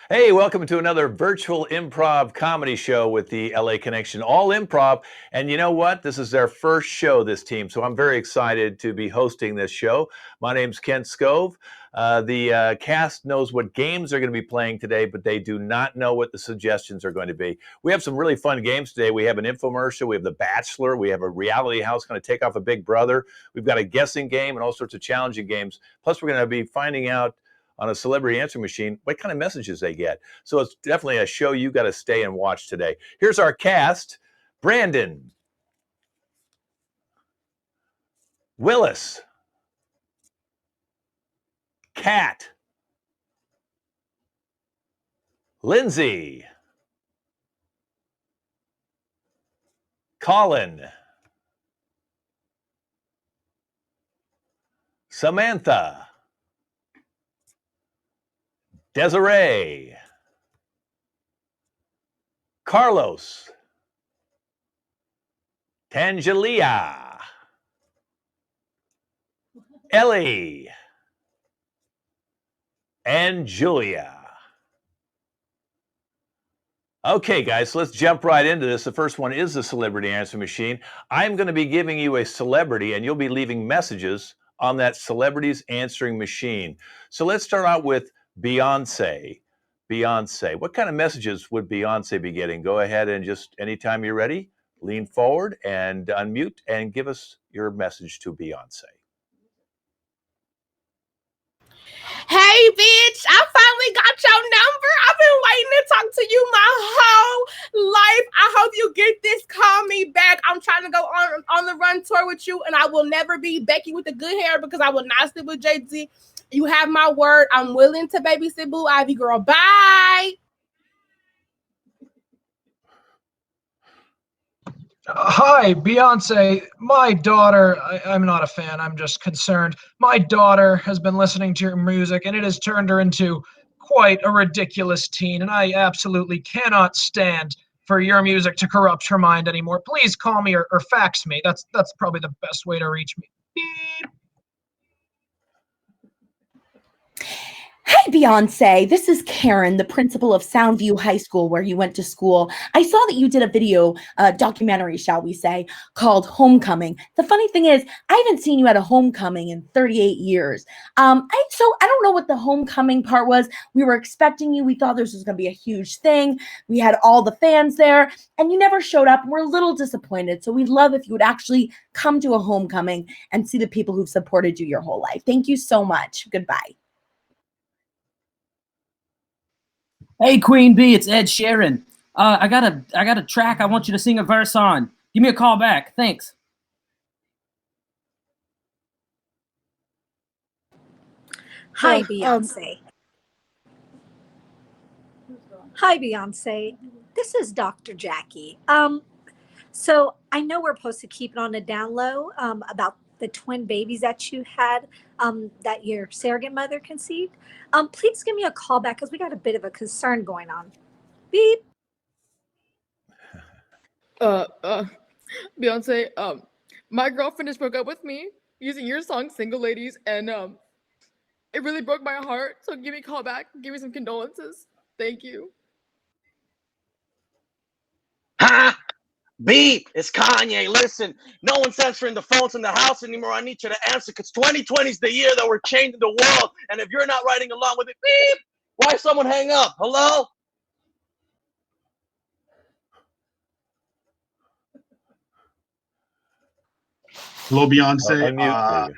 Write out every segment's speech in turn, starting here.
Hey, welcome to another virtual improv comedy show with the LA Connection, all improv. And you know what? This is their first show, this team. So I'm very excited to be hosting this show. My name's Kent Scove. The cast knows what games they're going to be playing today, but they do not know what the suggestions are going to be. We have some really fun games today. We have an infomercial. We have The Bachelor. We have a reality house going to take off a Big Brother. We've got a guessing game and all sorts of challenging games. Plus, we're going to be finding out on a celebrity answering machine what kind of messages they get. So it's definitely a show you got to stay and watch today. Here's our cast: Brandon, Willis, Kat, Lindsay, Colin, Samantha, Desiree, Carlos, Tangelia, Ellie, and Julia. Okay, guys, so let's jump right into this. The first one is the celebrity answer machine. I'm going to be giving you a celebrity, and you'll be leaving messages on that celebrity's answering machine. So let's start out with Beyonce. Beyonce. What kind of messages would Beyonce be getting? Go ahead and just anytime you're ready, lean forward and unmute and give us your message to Beyonce. Hey, bitch, I finally got your number. I've been waiting to talk to you my whole life. I hope you get this. Call me back. I'm trying to go on the run tour with you, and I will never be Becky with the good hair because I will not sleep with Jay-Z. You have my word. I'm willing to babysit Boo Ivy, girl. Bye. Hi, Beyonce. My daughter, I'm not a fan, I'm just concerned. My daughter has been listening to your music and it has turned her into quite a ridiculous teen, and I absolutely cannot stand for your music to corrupt her mind anymore. Please call me or fax me. That's probably the best way to reach me. Beep. Hey, Beyonce, this is Karen, the principal of Soundview High School, where you went to school. I saw that you did a video, documentary, shall we say, called Homecoming. The funny thing is, I haven't seen you at a homecoming in 38 years. I don't know what the homecoming part was. We were expecting you. We thought this was going to be a huge thing. We had all the fans there, and you never showed up. We're a little disappointed. So we'd love if you would actually come to a homecoming and see the people who've supported you your whole life. Thank you so much. Goodbye. Hey, Queen Bee, it's Ed Sheeran. I got a track I want you to sing a verse on. Give me a call back. Thanks. Hi, Beyonce. Hi, Beyonce. This is Dr. Jackie. So I know we're supposed to keep it on the down low about the twin babies that you had, that your surrogate mother conceived. Please give me a call back because we got a bit of a concern going on. Beep. Beyonce, my girlfriend just broke up with me using your song Single Ladies, and it really broke my heart. So give me a call back, give me some condolences. Thank you. Ha! Beep! It's Kanye. Listen, no one's answering the phones in the house anymore. I need you to answer because 2020 is the year that we're changing the world. And if you're not riding along with it, beep! Why someone hang up? Hello? Hello, Beyonce.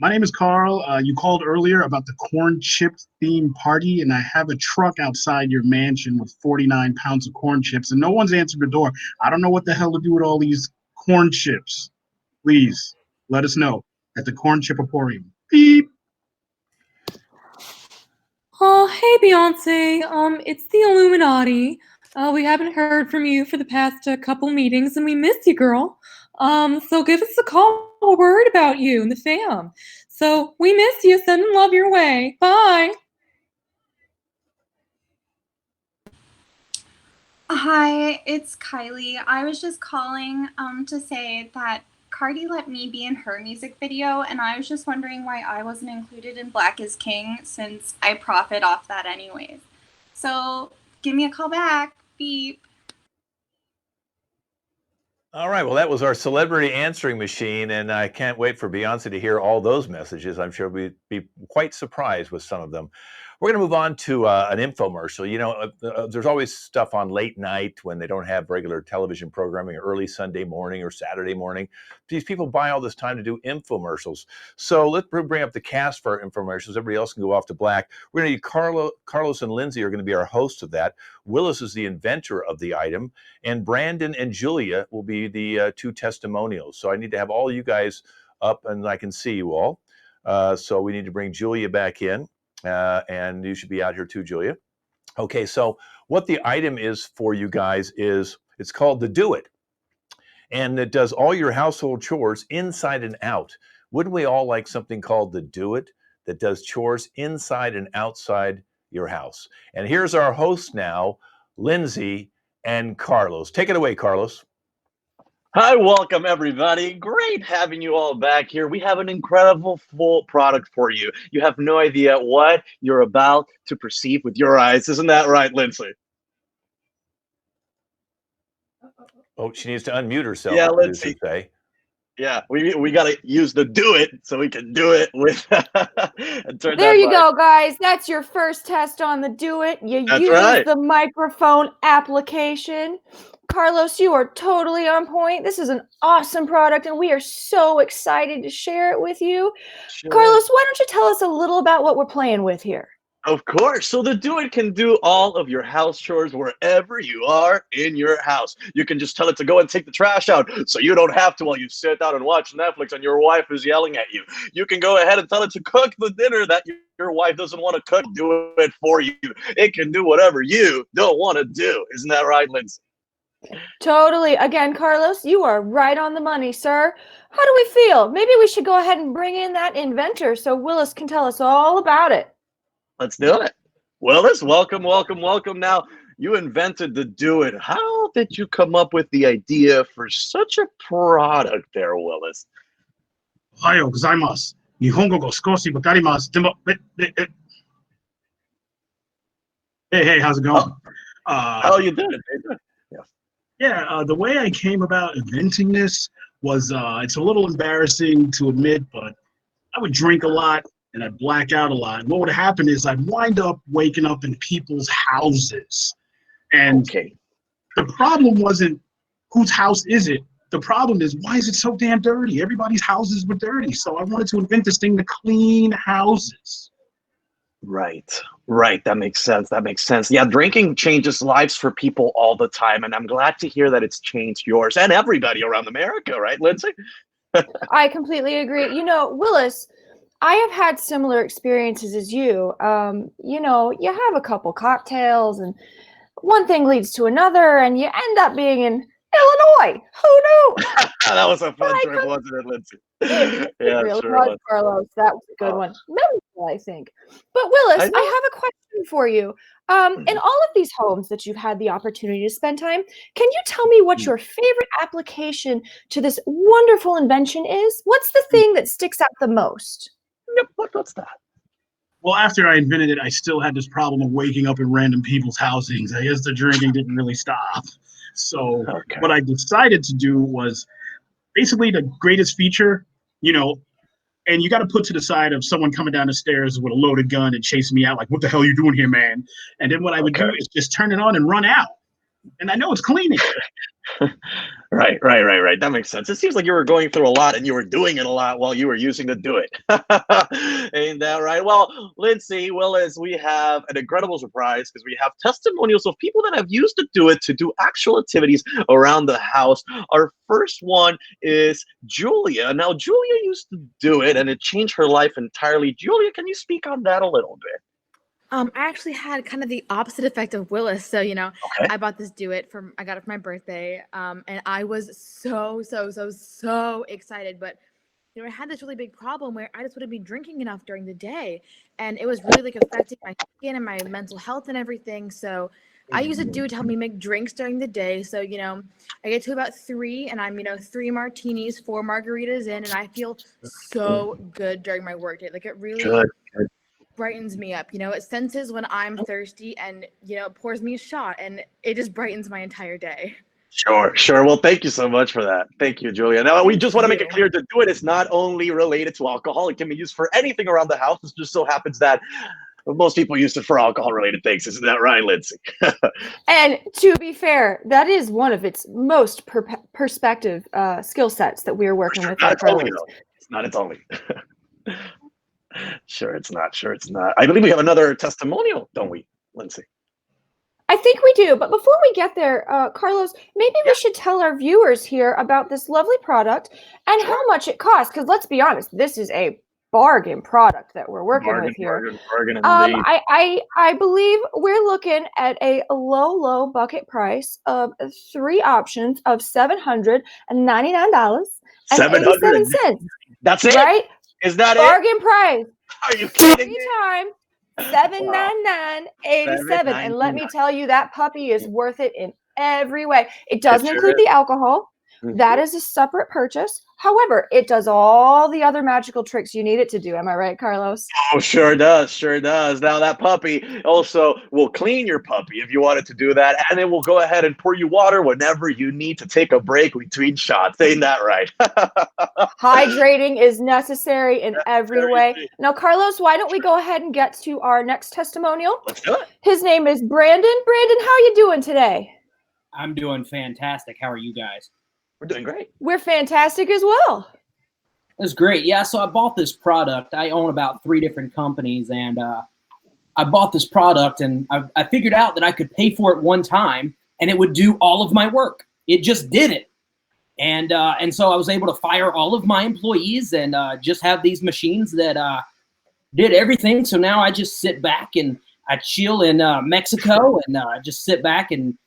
My name is Carl. You called earlier about the corn chip theme party, and I have a truck outside your mansion with 49 pounds of corn chips, and no one's answered the door. I don't know what the hell to do with all these corn chips. Please let us know at the Corn Chip Emporium. Beep. Oh, hey, Beyonce. It's the Illuminati. We haven't heard from you for the past couple meetings, and we missed you, girl. So give us a call. We're worried about you and the fam. So we miss you. Sending love your way. Bye. Hi, it's Kylie. I was just calling to say that Cardi let me be in her music video, and I was just wondering why I wasn't included in Black is King, since I profit off that anyways. So give me a call back. Beep. All right. Well, that was our celebrity answering machine, and I can't wait for Beyonce to hear all those messages. I'm sure we'd be quite surprised with some of them. We're going to move on to an infomercial. There's always stuff on late night when they don't have regular television programming, early Sunday morning or Saturday morning. These people buy all this time to do infomercials. So let's bring up the cast for our infomercials. Everybody else can go off to black. We're going to need Carlos and Lindsay are going to be our hosts of that. Willis is the inventor of the item, and Brandon and Julia will be the two testimonials. So I need to have all you guys up, and I can see you all. So we need to bring Julia back in. And you should be out here too, Julia. Okay, so what the item is for you guys is it's called the Do It. And it does all your household chores inside and out. Wouldn't we all like something called the Do It that does chores inside and outside your house? And here's our host now, Lindsay and Carlos. Take it away, Carlos. Hi, welcome everybody. Great having you all back here. We have an incredible full product for you. You have no idea what you're about to perceive with your eyes. Isn't that right, Lindsay? Oh, she needs to unmute herself. Yeah, Lindsay. Yeah, we got to use the Do It so we can do it with. There you go, guys. That's your first test on the Do It. You use the microphone application. Carlos, you are totally on point. This is an awesome product, and we are so excited to share it with you. Sure. Carlos, why don't you tell us a little about what we're playing with here? Of course. So the Do It can do all of your house chores wherever you are in your house. You can just tell it to go and take the trash out so you don't have to while you sit down and watch Netflix and your wife is yelling at you. You can go ahead and tell it to cook the dinner that your wife doesn't want to cook. Do it for you. It can do whatever you don't want to do. Isn't that right, Lindsay? Totally. Again, Carlos, you are right on the money, sir. How do we feel? Maybe we should go ahead and bring in that inventor so Willis can tell us all about it. Let's do it. Willis, welcome, welcome, welcome. Now, you invented the Do It. How did you come up with the idea for such a product there, Willis? Ohayou gozaimasu. Nihongo go skoshi wakarimasu. Demo. Hey, how's it going? How you doing? Yeah, the way I came about inventing this was, it's a little embarrassing to admit, but I would drink a lot and I'd black out a lot. And what would happen is I'd wind up waking up in people's houses. And the problem wasn't whose house is it? The problem is, why is it so damn dirty? Everybody's houses were dirty. So I wanted to invent this thing to clean houses. Right. That makes sense. Yeah, drinking changes lives for people all the time. And I'm glad to hear that it's changed yours and everybody around America, right, Lindsay? I completely agree. Willis, I have had similar experiences as you. You have a couple cocktails and one thing leads to another and you end up being in Illinois. Who knew? That was a fun trip, wasn't it, Lindsay? It really was, Carlos. That was a good one. Memorable, I think. But Willis, I have a question for you. In all of these homes that you've had the opportunity to spend time, can you tell me what your favorite application to this wonderful invention is? What's the thing that sticks out the most? Yep, what's that? Well, after I invented it, I still had this problem of waking up in random people's housings. I guess the drinking didn't really stop. So what I decided to do was basically the greatest feature, and you got to put to the side of someone coming down the stairs with a loaded gun and chasing me out like, what the hell are you doing here, man? And then what I would do is just turn it on and run out. And I know it's cleaning. Right. That makes sense. It seems like you were going through a lot and you were doing it a lot while you were using the Do It. Ain't that right? Well, Lindsay, Willis, we have an incredible surprise because we have testimonials of people that have used the Do It to do actual activities around the house. Our first one is Julia. Now, Julia used to do it and it changed her life entirely. Julia, can you speak on that a little bit? I actually had kind of the opposite effect of Willis. So, I bought this Do It I got it for my birthday. And I was so excited. But, I had this really big problem where I just wouldn't be drinking enough during the day. And it was really affecting my skin and my mental health and everything. So I use a Do It to help me make drinks during the day. So, you know, I get to about 3 and I'm, you know, 3 martinis, 4 margaritas in, and I feel so good during my work day. Like it really Good. brightens me up. You know, it senses when I'm thirsty and, you know, it pours me a shot and it just brightens my entire day. Sure. Well, thank you so much for that. Thank you, Julia. Now, we Thank just want to make it you. clear to do it. It's not only related to alcohol. It can be used for anything around the house. It just so happens that most people use it for alcohol-related things. Isn't that right, Lindsay? And to be fair, that is one of its most perspective skill sets that we are working with. It's only, though. It's not its only. Sure, it's not. I believe we have another testimonial, don't we, Lindsay? I think we do, but before we get there, Carlos, maybe we should tell our viewers here about this lovely product and how much it costs. Because let's be honest, this is a bargain product that we're working with here. Bargain indeed. I believe we're looking at a low bucket price of 3 options of $799.87. That's it? Right? Is that bargain price? Are you kidding me? Time. $799.87, and let me tell you, that puppy is worth it in every way. It doesn't include the alcohol. That is a separate purchase. However, it does all the other magical tricks you need it to do. Am I right, Carlos? Oh, sure does. Now that puppy also will clean your puppy if you wanted to do that, and it will go ahead and pour you water whenever you need to take a break between shots. Ain't that right? Hydrating is necessary in every way. Now, Carlos, why don't we go ahead and get to our next testimonial? Let's do it. His name is Brandon. Brandon, how you doing today? I'm doing fantastic. How are you guys? We're doing great. We're fantastic as well. That's great. Yeah, so I bought this product. I own about 3 different companies, and I bought this product, and I figured out that I could pay for it one time, and it would do all of my work. It just did it. And so I was able to fire all of my employees and just have these machines that did everything. So now I just sit back and I chill in Mexico, and just sit back and,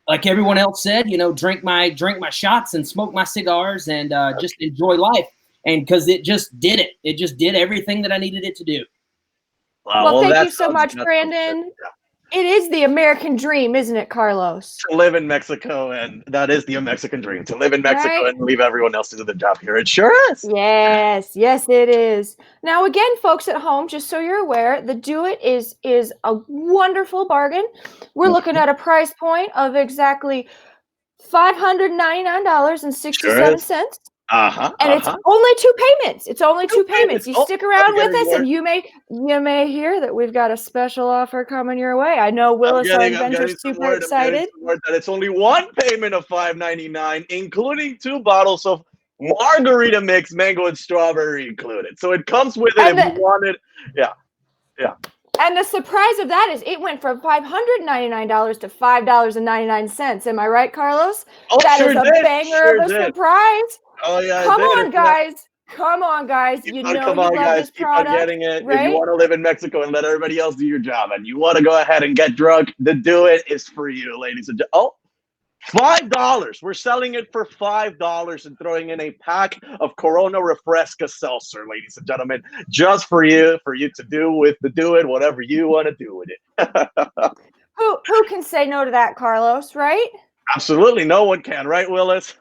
like everyone else said, you know, drink my shots and smoke my cigars and just enjoy life. And because it just did it. It just did everything that I needed it to do. Well, thank you so much, Brandon. It is the American dream, isn't it, Carlos? To live in Mexico, and that is the Mexican dream. To live in Mexico and leave everyone else to do the job here. It sure is. Yes, it is. Now, again, folks at home, just so you're aware, the Do It is a wonderful bargain. We're looking at a price point of exactly $599.67. And it's only 2 payments. It's only 2 payments. You stick around with us, and you may hear that we've got a special offer coming your way. I know Willis, our inventor, is super excited. That it's only 1 payment of $5.99, including 2 bottles of margarita mix, mango and strawberry included. So it comes with it if you want it. Yeah. And the surprise of that is it went from $599 to $5.99. Am I right, Carlos? That is a banger of a surprise. Oh yeah! Come on, guys! You know you love this product, keep on getting it. right? If you want to live in Mexico and let everybody else do your job, and you want to go ahead and get drunk, the Do It is for you, ladies and gentlemen. $5. We're selling it for $5 and throwing in a pack of Corona Refresca Seltzer, ladies and gentlemen, just for you to do with the Do It whatever you want to do with it. Who can say no to that, Carlos? Right? Absolutely, no one can, right, Willis?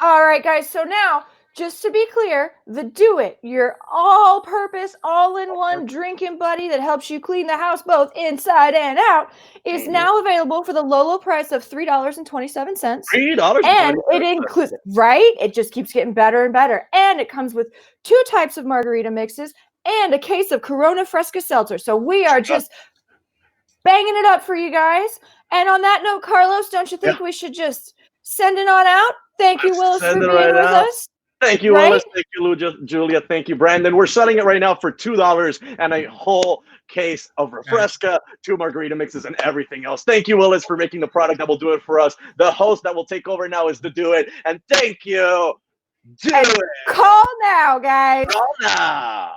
All right, guys. So now, just to be clear, the Do It, your all-purpose, all-in-one drinking buddy that helps you clean the house both inside and out, is now available for the low price of $3.27. $3, and it includes, right? It just keeps getting better and better, and it comes with 2 types of margarita mixes and a case of Corona Fresca Seltzer. So we are just banging it up for you guys. And on that note, Carlos, don't you think we should just send it on out? Thank you, Willis, for being with us. Thank you, Willis. Thank you, Julia. Thank you, Brandon. We're selling it right now for $2 and a whole case of Refresca, 2 margarita mixes, and everything else. Thank you, Willis, for making the product that will do it for us. The host that will take over now is the Do It. And thank you. Do it. Call now, guys. Call now.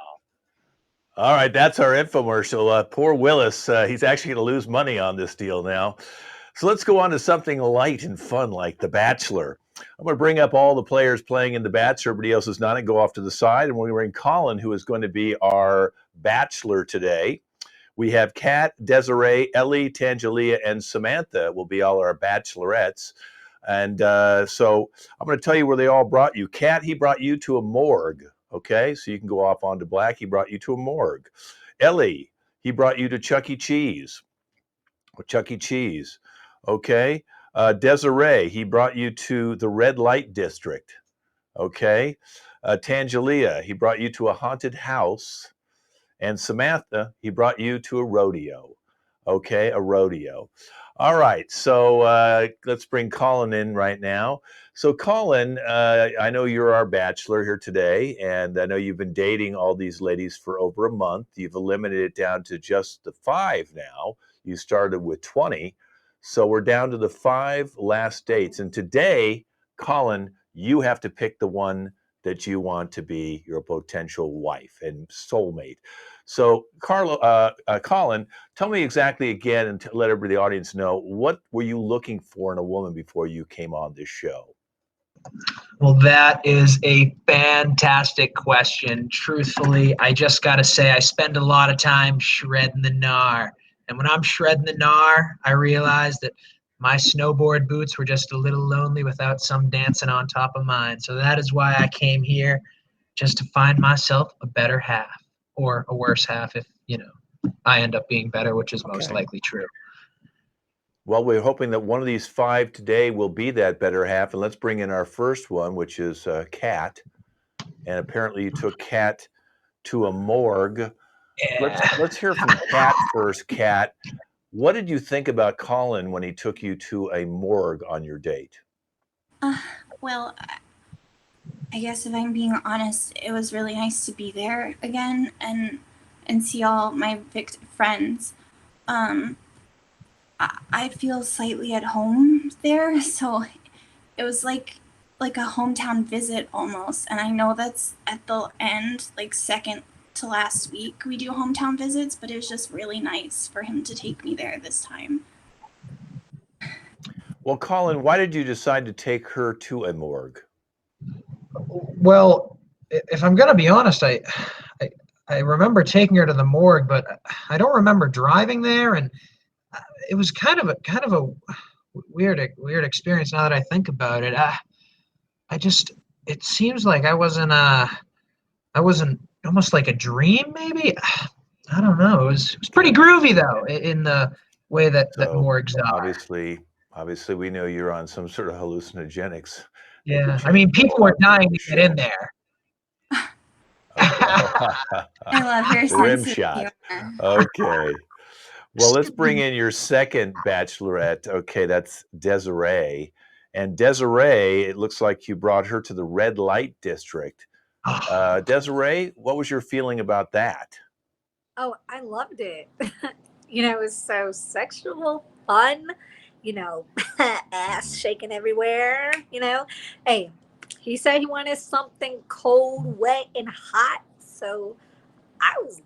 All right, that's our infomercial. Poor Willis, he's actually going to lose money on this deal now. So let's go on to something light and fun like The Bachelor. I'm going to bring up all the players playing in The Bachelor. Everybody else is not, and go off to the side. And we're going to bring Colin, who is going to be our Bachelor today. We have Kat, Desiree, Ellie, Tangelia, and Samantha will be all our bachelorettes. And so I'm going to tell you where they all brought you. Kat, he brought you to a morgue. Okay, so you can go off onto Black. He brought you to a morgue. Ellie, he brought you to Chuck E. Cheese. Chuck E. Cheese. Okay. Desiree, he brought you to the red light district. Okay. Tangelia, he brought you to a haunted house. And Samantha, he brought you to a rodeo. Okay, a rodeo. All right, so let's bring Colin in right now. So Colin, I know you're our bachelor here today, and I know you've been dating all these ladies for over a month. You've eliminated it down to just the 5 now. You started with 20. So we're down to the 5 last dates. And today, Colin, you have to pick the one that you want to be your potential wife and soulmate. So, Colin, tell me exactly again, and let everybody in the audience know, what were you looking for in a woman before you came on this show? Well, that is a fantastic question. Truthfully, I just got to say I spend a lot of time shredding the gnar. And when I'm shredding the gnar, I realized that my snowboard boots were just a little lonely without some dancing on top of mine. So that is why I came here, just to find myself a better half, or a worse half if, I end up being better, which is most likely true. Well, we're hoping that one of these 5 today will be that better half. And let's bring in our first one, which is Kat. And apparently you took Kat to a morgue. Yeah. Let's hear from Kat first. Kat, what did you think about Colin when he took you to a morgue on your date? Well, I guess if I'm being honest, it was really nice to be there again and see all my friends. I feel slightly at home there, so it was like a hometown visit almost. And I know that's at the end, like second to last week we do hometown visits, but it was just really nice for him to take me there this time. Well, Colin, why did you decide to take her to a morgue? Well, if I'm gonna be honest, I remember taking her to the morgue, but I don't remember driving there, and it was kind of a weird experience now that I think about it. It seems like I wasn't almost like a dream, maybe. I don't know. It was pretty groovy though, in the way that morgues are. Obviously, we know you're on some sort of hallucinogenics. Yeah, I mean, people were dying to get in there. I love your rim sense of shot. humor. Okay. Well, let's bring in your second bachelorette. Okay, that's Desiree. And Desiree, it looks like you brought her to the red light district. Desiree, what was your feeling about that? Oh, I loved it. It was so sexual, fun, ass shaking everywhere, Hey, he said he wanted something cold, wet, and hot. So I was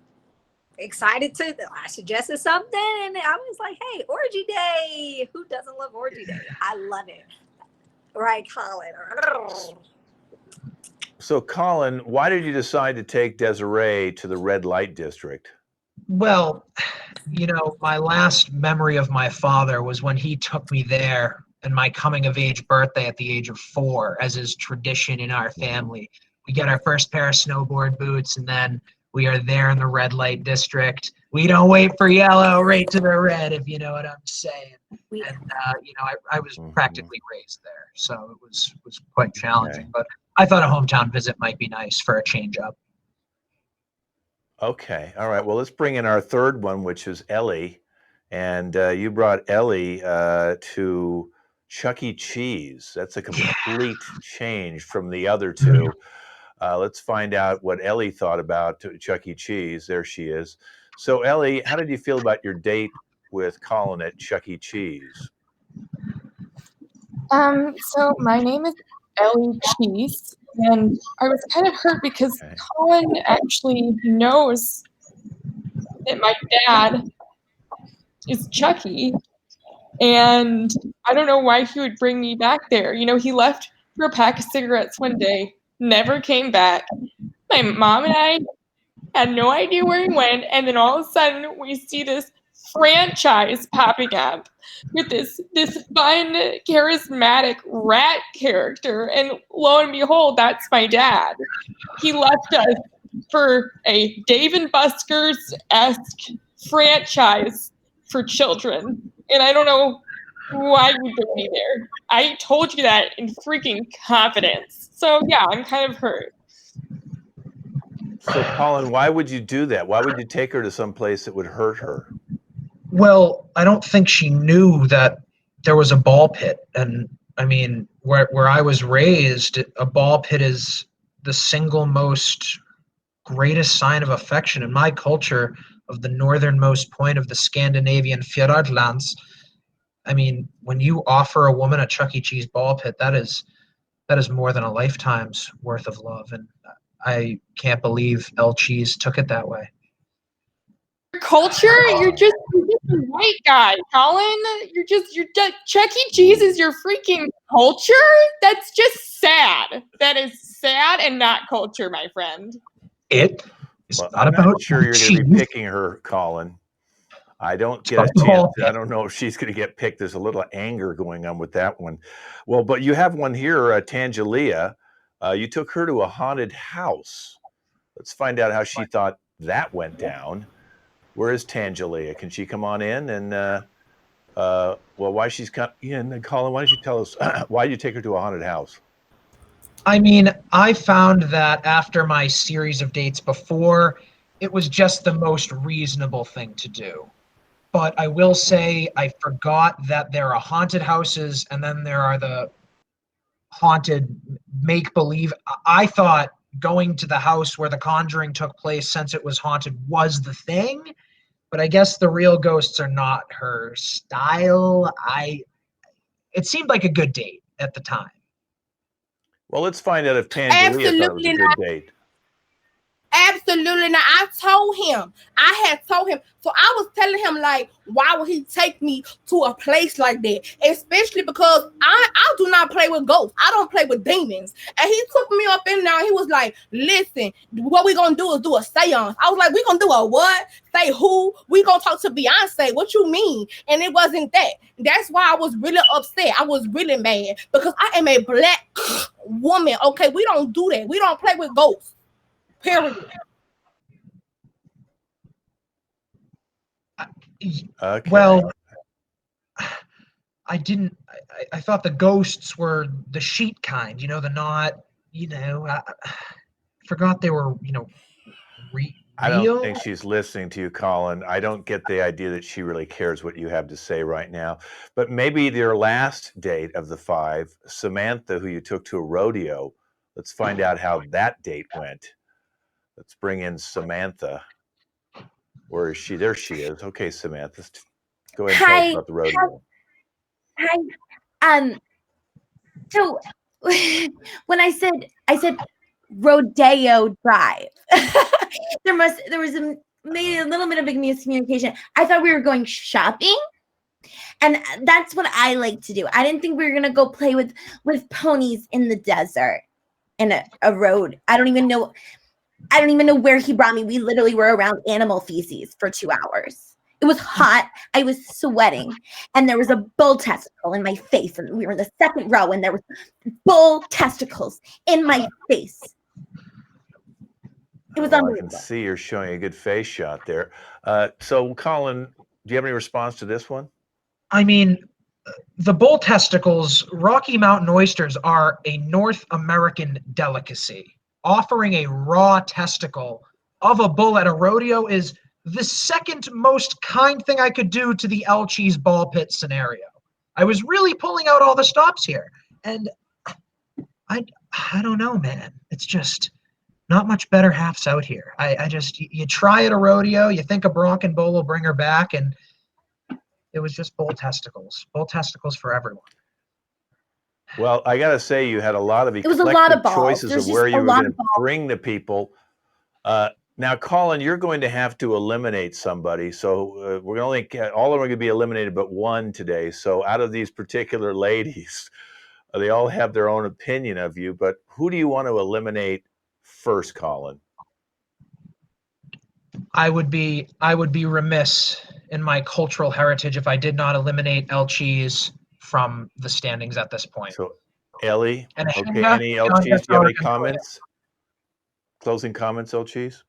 excited I suggested something, and I was like, hey, orgy day. Who doesn't love orgy day? I love it. Right, Colin? So, Colin, why did you decide to take Desiree to the red light district? Well, my last memory of my father was when he took me there and my coming of age birthday at the age of 4, as is tradition in our family. We get our first pair of snowboard boots, and then we are there in the red light district. We don't wait for yellow, right to the red, if you know what I'm saying. And I was practically raised there, so it was quite challenging. Okay. But I thought a hometown visit might be nice for a change up. Okay. All right. Well, let's bring in our third one, which is Ellie. And you brought Ellie to Chuck E. Cheese. That's a complete change from the other two. Let's find out what Ellie thought about Chuck E. Cheese. There she is. So, Ellie, how did you feel about your date with Colin at Chuck E. Cheese? So my name is Ellie Cheese, and I was kind of hurt because Colin actually knows that my dad is Chucky, and I don't know why he would bring me back there. He left for a pack of cigarettes one day, never came back. My mom and I had no idea where he went, and then all of a sudden we see this franchise popping up with this fun, charismatic rat character, and lo and behold, that's my dad. He left us for a Dave and Buster's-esque franchise for children, and I don't know why you put me there. I told you that in freaking confidence. So yeah, I'm kind of hurt. So, Colin, why would you do that? Why would you take her to some place that would hurt her? Well, I don't think she knew that there was a ball pit. And I mean, where I was raised, a ball pit is the single most greatest sign of affection in my culture of the northernmost point of the Scandinavian Fjordlands. I mean, when you offer a woman a Chuck E. Cheese ball pit, that is more than a lifetime's worth of love. And I can't believe El Cheese took it that way. Culture? You're just a white guy, Colin. Chuck E. Cheese is your freaking culture? That's just sad. That is sad and not culture, my friend. It is Well, not I'm about not sure you're going to be cheese. picking her, Colin. I don't get a chance. I don't know if she's going to get picked. There's a little anger going on with that one. Well, but you have one here, Tangelia. You took her to a haunted house. Let's find out how she thought that went down. Where is Tangelia? Can she come on in? And well, why she's come in? Colin, why don't you tell us why did you take her to a haunted house? I mean, I found that after my series of dates before, it was just the most reasonable thing to do. But I will say I forgot that there are haunted houses and then there are the haunted make-believe. I thought going to the house where The Conjuring took place, since it was haunted, was the thing. But I guess the real ghosts are not her style. It seemed like a good date at the time. Well, let's find out if Tangelia thought it was a good date. Absolutely not. I had told him. So I was telling him, like, why would he take me to a place like that? Especially because I do not play with ghosts. I don't play with demons. And he took me up in there and he was like, listen, what we gonna do is do a seance. I was like, we gonna do a what? Say who? We gonna talk to Beyonce. What you mean? And it wasn't that. That's why I was really upset. I was really mad because I am a black woman. Okay, we don't do that. We don't play with ghosts. Period. Okay. Well, I didn't. I thought the ghosts were the sheet kind. You know, the not. You know, I forgot they were. You know, real. I don't think she's listening to you, Colin. I don't get the idea that she really cares what you have to say right now. But maybe your last date of the 5, Samantha, who you took to a rodeo. Let's find out how that date went. Let's bring in Samantha. Where is she? There she is. Okay, Samantha. Go ahead and tell us about the rodeo. Hi. So when I said Rodeo Drive, there was maybe a little bit of a miscommunication. I thought we were going shopping. And that's what I like to do. I didn't think we were gonna go play with ponies in the desert in a road. I don't even know where he brought me. We literally were around animal feces for 2 hours. It was hot. I was sweating. And there was a bull testicle in my face. And we were in the second row and there was bull testicles in my face. It was unbelievable. I can see you're showing a good face shot there. So, Colin, do you have any response to this one? I mean, the bull testicles, Rocky Mountain oysters, are a North American delicacy. Offering a raw testicle of a bull at a rodeo is the second most kind thing I could do to the El Cheese ball pit scenario. I was really pulling out all the stops here. And I don't know, man. It's just not much better halves out here. You try at a rodeo, you think a bronc and bull will bring her back, and it was just bull testicles. Bull testicles for everyone. Well, I got to say, you had a lot of eclectic choices of where you were going to bring the people. Now, Colin, you're going to have to eliminate somebody. So we're all of them are going to be eliminated but one today. So out of these particular ladies, they all have their own opinion of you. But who do you want to eliminate first, Colin? I would be remiss in my cultural heritage if I did not eliminate El Cheese from the standings at this point. So, Ellie, And okay, Hinda, any El John Cheese, do you have any Garrett and Toya. comments? Closing comments, El Cheese?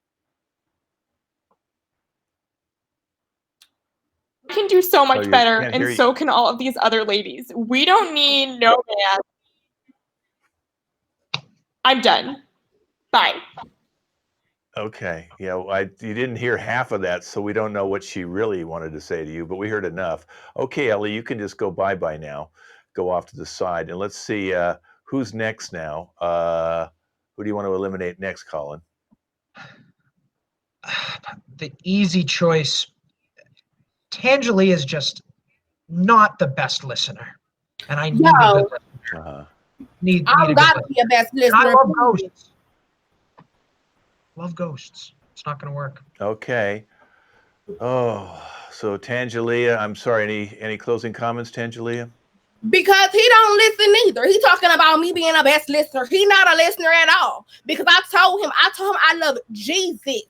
I can do so much you better, can't and hear you. so can all of these other ladies. We don't need no man. I'm done. Bye. Okay. Yeah, you didn't hear half of that, so we don't know what she really wanted to say to you, but we heard enough. Okay, Ellie, you can just go bye-bye now. Go off to the side, and let's see who's next now. Who do you want to eliminate next, Colin? The easy choice. Tangeli is just not the best listener, and I need a good listener. Uh-huh. Need I a don't good gotta be a best listener. I love ghosts. Love ghosts. It's not going to work. Okay. Oh, so Tangelia, I'm sorry. Any closing comments, Tangelia? Because he don't listen either. He talking about me being a best listener. He not a listener at all. Because I told him I love Jesus.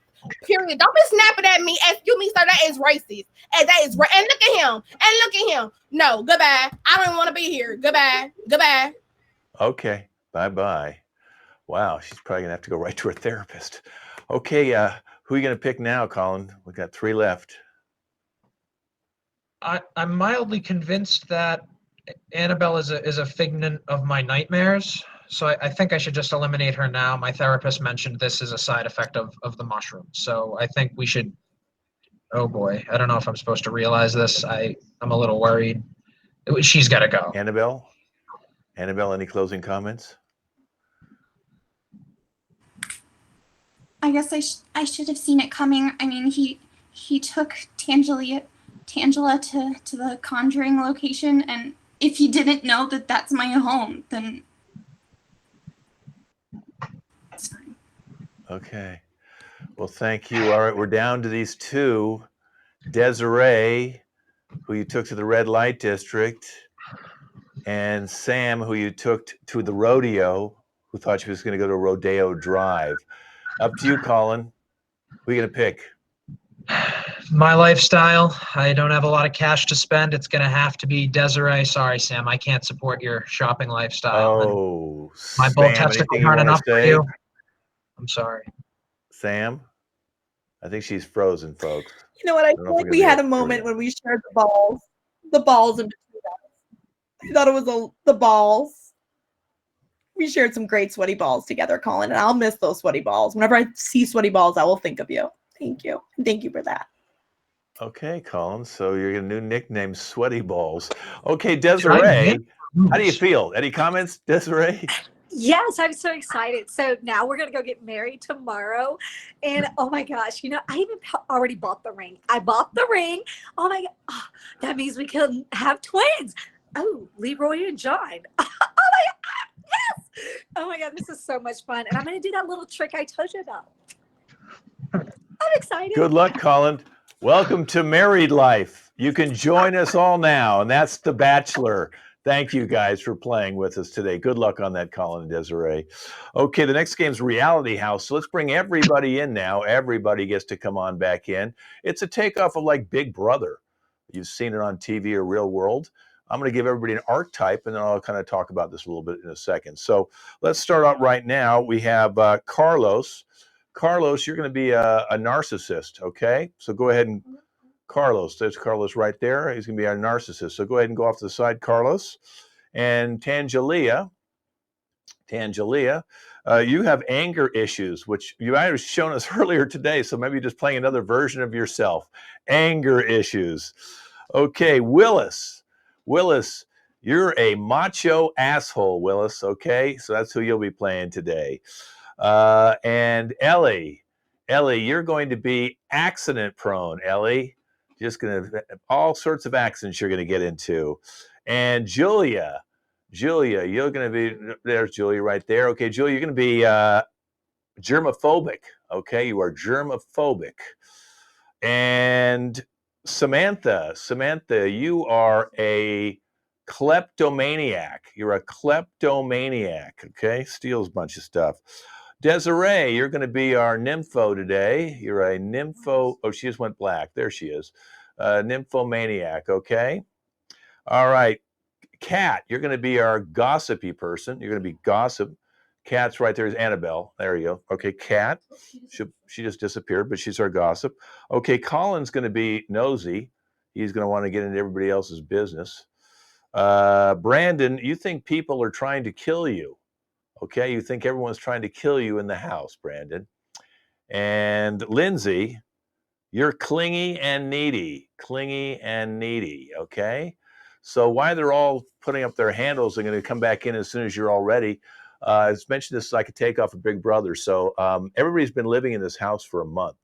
Period. Don't be snapping at me. Excuse me, sir. That is racist. And that is right. And look at him. And look at him. No, goodbye. I don't want to be here. Goodbye. Goodbye. Okay. Bye-bye. Wow, she's probably gonna have to go right to her therapist. Okay, who are you gonna pick now, Colin? We got 3 left. I'm mildly convinced that Annabelle is a figment of my nightmares. So I think I should just eliminate her now. My therapist mentioned this is a side effect of the mushroom. So I think we should. Oh boy, I don't know if I'm supposed to realize this. I'm a little worried. She's got to go. Annabelle, any closing comments? I guess I should have seen it coming. I mean, he took Tangela to the Conjuring location, and if he didn't know that that's my home, then it's fine. Okay. Well, thank you. All right, we're down to these 2. Desiree, who you took to the red light district, and Sam, who you took to the rodeo, who thought she was going to go to Rodeo Drive. Up to you, Colin. Who are you going to pick? My lifestyle. I don't have a lot of cash to spend. It's going to have to be Desiree. Sorry, Sam. I can't support your shopping lifestyle. Oh, my bold Sam, testicles anything you aren't want enough to for say? you. I'm sorry. Sam? I think she's frozen, folks. You know what? I don't know feel if like we're we gonna had be a able to- moment when we shared the balls in between us. I thought it was the balls. We shared some great sweaty balls together, Colin, and I'll miss those sweaty balls. Whenever I see sweaty balls, I will think of you. Thank you. Thank you for that. Okay, Colin. So you're a new nickname, Sweaty Balls. Okay, Desiree, how do you feel? Any comments, Desiree? Yes, I'm so excited. So now we're going to go get married tomorrow. And oh my gosh, I even already bought the ring. I bought the ring. Oh my God. Oh, that means we can have twins. Oh, Leroy and John. Oh my God. Yes. Oh my God. This is so much fun. And I'm going to do that little trick I told you about. I'm excited. Good luck, Colin. Welcome to married life. You can join us all now, and that's The Bachelor. Thank you guys for playing with us today. Good luck on that, Colin and Desiree. Okay, the next game's Reality House. So let's bring everybody in now. Everybody gets to come on back in. It's a takeoff of like Big Brother. You've seen it on TV or real world. I'm going to give everybody an archetype, and then I'll kind of talk about this a little bit in a second. So let's start out right now. We have Carlos. Carlos, you're going to be a narcissist, okay? So go ahead and Carlos. There's Carlos right there. He's going to be our narcissist. So go ahead and go off to the side, Carlos. And Tangelia, you have anger issues, which you might have shown us earlier today. So maybe just playing another version of yourself. Anger issues. Okay, Willis, you're a macho asshole, Willis. Okay, so that's who you'll be playing today. And Ellie, you're going to be accident prone, Ellie. Just going to all sorts of accidents you're going to get into. And Julia, you're going to be, there's Julia right there. Okay, Julia, you're going to be germophobic. Okay, you are germophobic. And Samantha, you are a kleptomaniac. You're a kleptomaniac, okay? Steals a bunch of stuff. Desiree, you're going to be our nympho today. You're a nympho. Oh, she just went black. There she is. Nymphomaniac. Okay. All right. Kat, you're going to be our gossipy person. You're going to be gossip. Kat's right there is Annabelle. There you go. Okay, Kat. She just disappeared, but she's our gossip. Okay, Colin's going to be nosy. He's going to want to get into everybody else's business. Brandon, you think people are trying to kill you. Okay, you think everyone's trying to kill you in the house, Brandon. And Lindsay, you're clingy and needy. Clingy and needy, okay? So why they're all putting up their handles and going to come back in as soon as you're all ready. As mentioned, this is like a takeoff of Big Brother. So everybody's been living in this house for a month.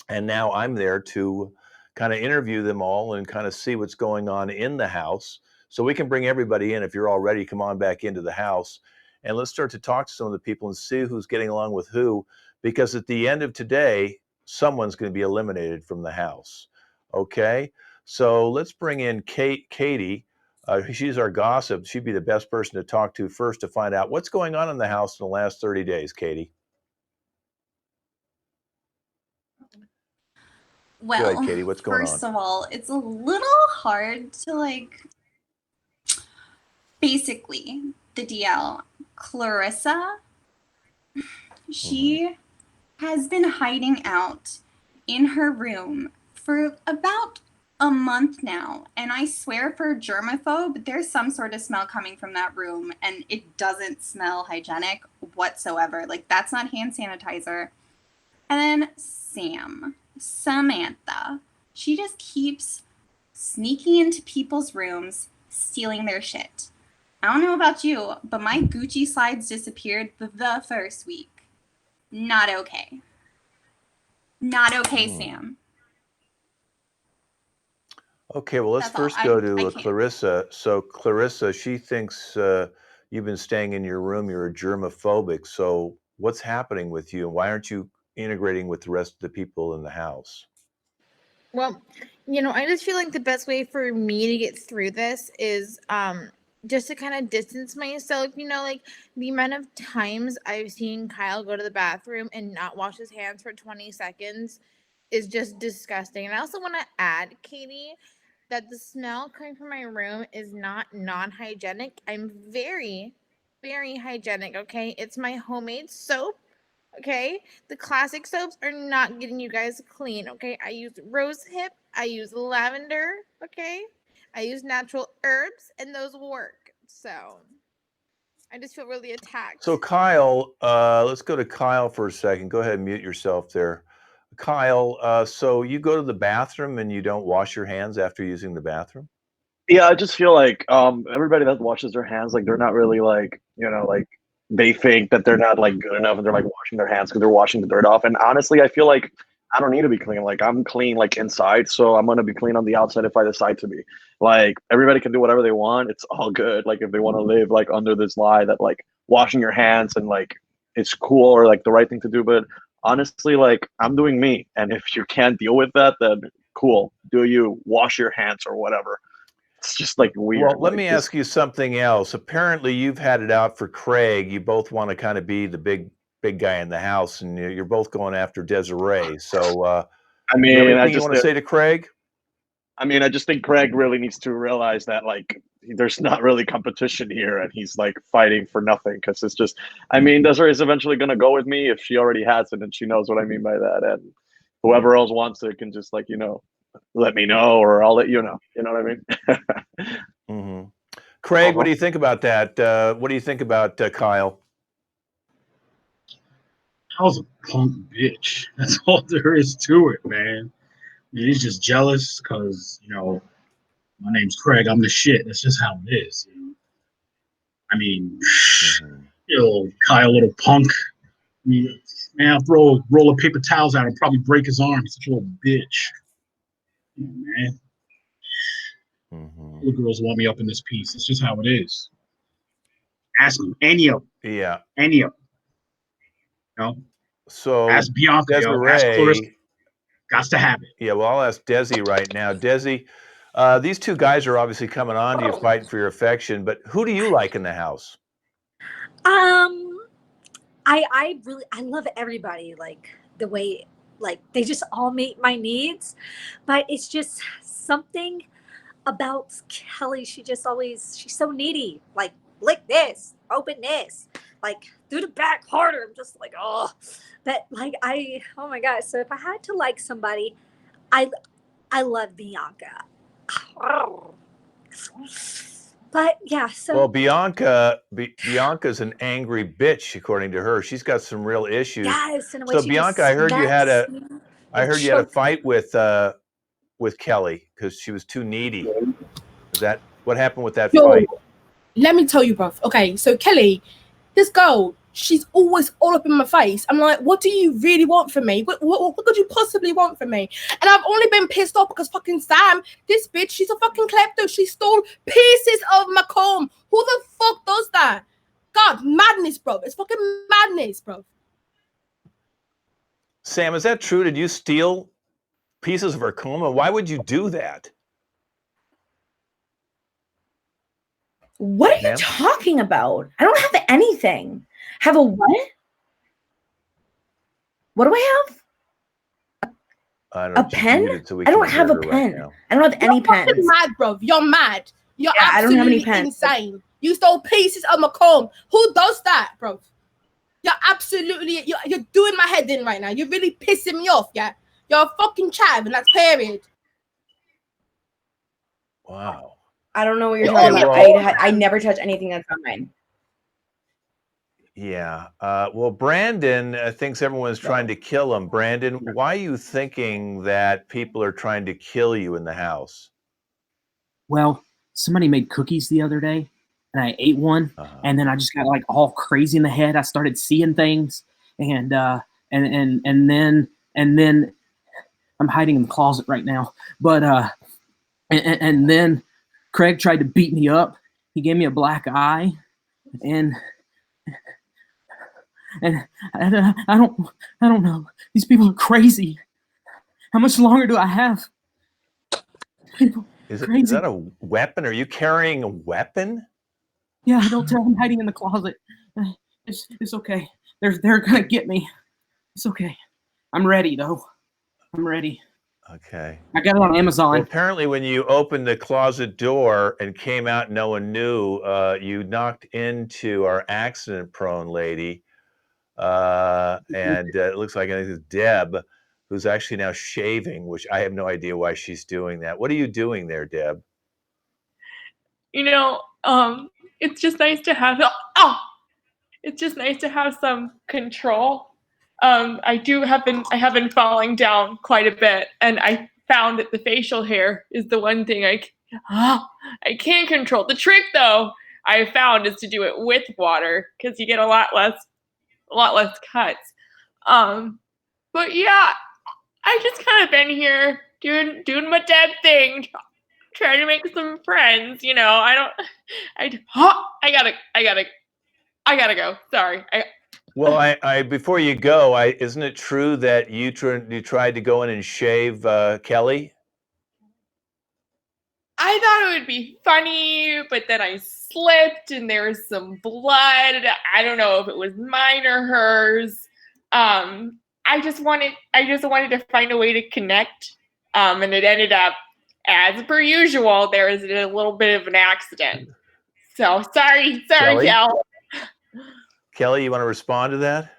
And now I'm there to kind of interview them all and kind of see what's going on in the house. So we can bring everybody in. If you're all ready, come on back into the house. And let's start to talk to some of the people and see who's getting along with who. Because at the end of today, someone's going to be eliminated from the house. Okay? So let's bring in Katie. She's our gossip. She'd be the best person to talk to first to find out what's going on in the house in the last 30 days, Katie. Well, go ahead, Katie. What's going on? First of all, it's a little hard to basically the DL, Clarissa, she has been hiding out in her room for about a month now. And I swear for germaphobe, there's some sort of smell coming from that room and it doesn't smell hygienic whatsoever. That's not hand sanitizer. And then Samantha, she just keeps sneaking into people's rooms, stealing their shit. I don't know about you, but my Gucci slides disappeared the first week. Not okay. Not okay, Sam. Okay, well, let's first go to Clarissa. So Clarissa, she thinks you've been staying in your room, you're a germophobic. So what's happening with you and why aren't you integrating with the rest of the people in the house? Well, I just feel like the best way for me to get through this is just to kind of distance myself, the amount of times I've seen Kyle go to the bathroom and not wash his hands for 20 seconds is just disgusting. And I also want to add, Katie, that the smell coming from my room is not non-hygienic. I'm very, very hygienic, okay? It's my homemade soap, okay? The classic soaps are not getting you guys clean, okay? I use rose hip, I use lavender, okay? I use natural herbs, and those work. So I just feel really attacked. So Kyle, let's go to Kyle for a second. Go ahead and mute yourself there. Kyle, so you go to the bathroom and you don't wash your hands after using the bathroom? Yeah, I just feel like everybody that washes their hands, they're not really they think that they're not good enough and they're washing their hands because they're washing the dirt off. And honestly, I feel like I don't need to be clean. I'm clean inside, so I'm gonna be clean on the outside if I decide to be. Everybody can do whatever they want. It's all good. If they want to live under this lie that washing your hands and it's cool or the right thing to do, but honestly, I'm doing me. And if you can't deal with that, then cool. Do you wash your hands or whatever? It's just weird. Well, let me ask you something else. Apparently, you've had it out for Craig. You both want to kind of be the big guy in the house, and you're both going after Desiree. So, I mean, you want to say to Craig? I mean, I just think Craig really needs to realize that there's not really competition here, and he's fighting for nothing because it's just. I mean, Desiree is eventually going to go with me if she already hasn't, and she knows what I mean by that. And whoever else wants it can just let me know, or I'll let you know. You know what I mean? Craig, what do you think about that? What do you think about Kyle? Kyle's a punk bitch. That's all there is to it, man. He's just jealous because, my name's Craig. I'm the shit. That's just how it is. I mean, Kyle, little punk. I mean, man, I'll throw a roll of paper towels at him, probably break his arm. He's such a little bitch. Man. The girls want me up in this piece. It's just how it is. Ask them. Any of them. Yeah. Any of them. So ask Bianca. Ask Clarissa. Got to have it. Yeah, well, I'll ask Desi right now. Desi, these two guys are obviously coming on to you, fighting for your affection, but who do you like in the house? I really I love everybody, like the way like they just all meet my needs, but it's just something about Kelly. She just always she's so needy. Like lick this, open this, like do the back harder. I'm just like oh, but like I oh my god. So if I had to like somebody, I I love Bianca. But yeah, Well, so Bianca's an angry bitch, according to her. She's got some real issues. yes, in a way So she Bianca, just smacks me I and heard you had a chokes. fight with Kelly because she was too needy. Is that what happened with that Yo, fight? let me tell you, bruv. Okay, so Kelly, this girl, she's always all up in my face. I'm like, what do you really want from me? What could you possibly want from me? And I've only been pissed off because fucking Sam, this bitch, she's a fucking klepto. She stole pieces of my comb. Who the fuck does that? God, madness, bro. It's fucking madness, bro. Sam, is that true? Did you steal pieces of her comb? And why would you do that? What are you Ma'am? talking about? I don't have anything. Have a what? What do I have? I don't know. A She's pen? muted, so we I don't can't have hear a her right pen. now. I don't have any You're fucking pens. mad, bro. You're mad. You're Yeah, I don't have any absolutely pens. insane. You stole pieces of my comb. Who does that, bro? You're absolutely, you're doing my head in right now. You're really pissing me off, yeah? You're a fucking chav, and that's period. Wow. I don't know what you're You're talking only about. I never touch anything that's not mine. Yeah. Well, Brandon thinks everyone's trying to kill him. Brandon, why are you thinking that people are trying to kill you in the house? Well, somebody made cookies the other day, and I ate one, and then I just got like all crazy in the head. I started seeing things, and then I'm hiding in the closet right now. But and then Craig tried to beat me up. He gave me a black eye, and I don't know. These people are crazy. How much longer do I have? People Is crazy. that a weapon? Are you carrying a weapon? Yeah, don't tell. I'm hiding in the closet. It's okay. They're gonna get me. It's okay. I'm ready though. I'm ready. Okay. I got it on Amazon. Well, apparently, when you opened the closet door and came out, and no one knew. You knocked into our accident-prone lady, and it looks like I think it's Deb, who's actually now shaving, which I have no idea why she's doing that. What are you doing there, Deb? You know, it's just nice to have it's just nice to have some control. I have been falling down quite a bit, and I found that the facial hair is the one thing I can't control. The trick, though, I found is to do it with water because you get a lot less cuts. But yeah, I just kind of been here doing my Deb thing, trying to make some friends. You know, I gotta go. Sorry. Well, I before you go, isn't it true that you tried to go in and shave Kelly? I thought it would be funny, but then I slipped and there was some blood. I don't know if it was mine or hers. I just wanted to find a way to connect. And it ended up, as per usual, there was a little bit of an accident. So sorry, Kelly? Kel. Kelly, you want to respond to that?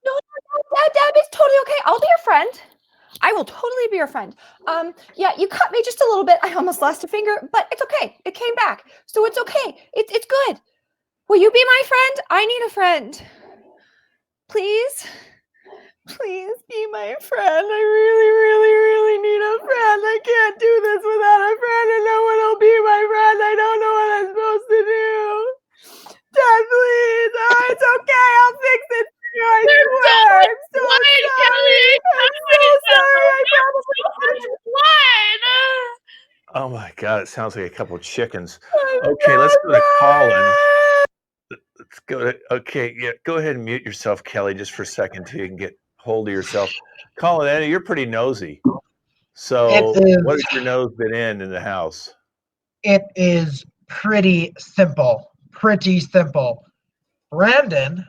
No, Deb is totally okay. I'll be your friend. I will totally be your friend. Yeah, you cut me just a little bit. I almost lost a finger, but it's okay. It came back, so it's okay. It's good. Will you be my friend? I need a friend. Please, please be my friend. I really, really, really need a friend. I can't do this without a friend, and no one will be my friend. I don't know what I'm supposed to do. Dad, please. Oh, it's okay. I'll fix it. I swear. I'm so sorry. Kelly, I'm so sorry. I promise. Oh my God, it sounds like a couple of chickens. Okay, let's go to Colin. Let's go to, okay, yeah, go ahead and mute yourself, Kelly, just for a second till you can get hold of yourself. Colin, Anna, you're pretty nosy. So what has your nose been in the house? It is pretty simple. Pretty simple. Brandon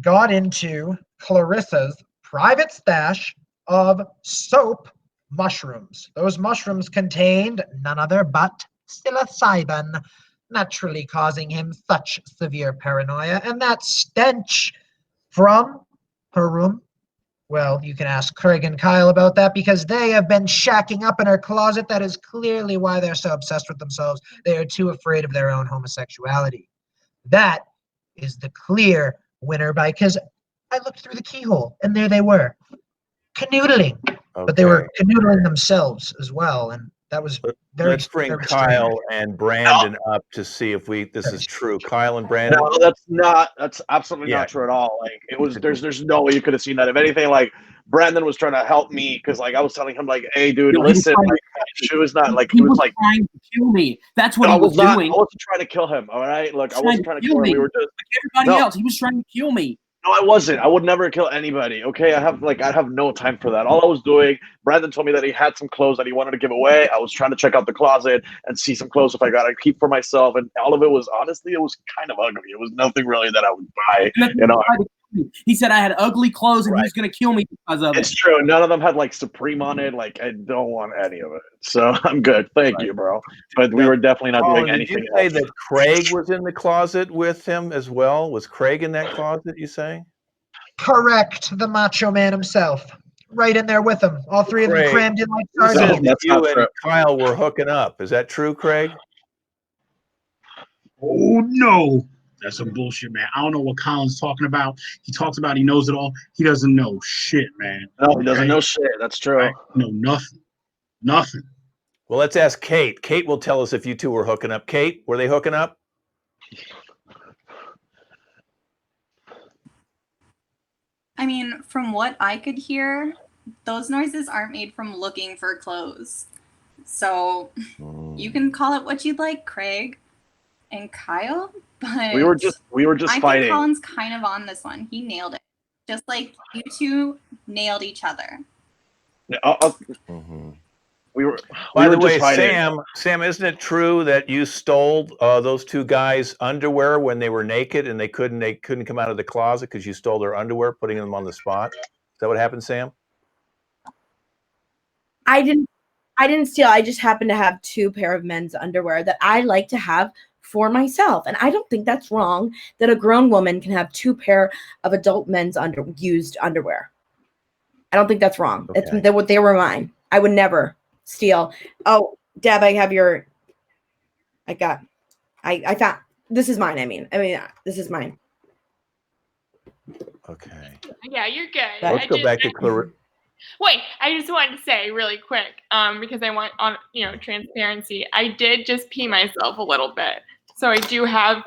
got into Clarissa's private stash of soap mushrooms. Those mushrooms contained none other but psilocybin, naturally causing him such severe paranoia. And that stench from her room, well, you can ask Craig and Kyle about that because they have been shacking up in her closet. That is clearly why they're so obsessed with themselves. They are too afraid of their own homosexuality. That is the clear winner because I looked through the keyhole and there they were, canoodling. But they were canoodling themselves as well, and that was very. Let's bring very Kyle strange. and Brandon up to see if this is true. Kyle and Brandon. No, that's absolutely not true at all. Like it was, there's no way you could have seen that. If anything, like Brandon was trying to help me because like I was telling him like, hey dude, No, he was listen, trying like she was not like He it was was like trying to kill me. That's what I he was not, doing. I wasn't trying to kill him. All right, look, I wasn't trying to kill him. We were just like everybody else. He was trying to kill me. No, I wasn't. I would never kill anybody. Okay, I have no time for that. All I was doing, Brandon told me that he had some clothes that he wanted to give away. I was trying to check out the closet and see some clothes if I got to keep for myself. And all of it was honestly, it was kind of ugly. It was nothing really that I would buy. You know, he said I had ugly clothes and he was going to kill me because of it. it's true. None of them had like Supreme on it. Like I don't want any of it. So I'm good. Thank you, bro. But we were definitely not doing anything. Did you say that Craig was in the closet with him as well? Was Craig in that closet, you saying? Correct, the Macho Man himself, right in there with him. All three of them crammed in like He says sardines. that you and Kyle were hooking up. Is that true, Craig? Oh no, that's some bullshit, man. I don't know what Colin's talking about. He talks about he knows it all. He doesn't know shit, man. No, he doesn't know shit. That's true. Right? No, nothing. Well, let's ask Kate. Kate will tell us if you two were hooking up. Kate, were they hooking up? I mean, from what I could hear, those noises aren't made from looking for clothes. So you can call it what you'd like, Craig and Kyle, but we were just I fighting. think Colin's kind of on this one. He nailed it. Just like you two nailed each other. We were. By the just way, fighting. Sam, isn't it true that you stole those two guys' underwear when they were naked and they couldn't come out of the closet because you stole their underwear, putting them on the spot? Is that what happened, Sam? I didn't steal. I just happened to have two pair of men's underwear that I like to have for myself. And I don't think that's wrong that a grown woman can have two pair of adult men's used underwear. I don't think that's wrong. Okay. They were mine. I would never steal. Oh, Deb, I have your. I found. This is mine. I mean, this is mine. Okay. Yeah, you're good. Let's go back to Clarissa. Wait, I just wanted to say really quick, because I want transparency. I did just pee myself a little bit, so I do have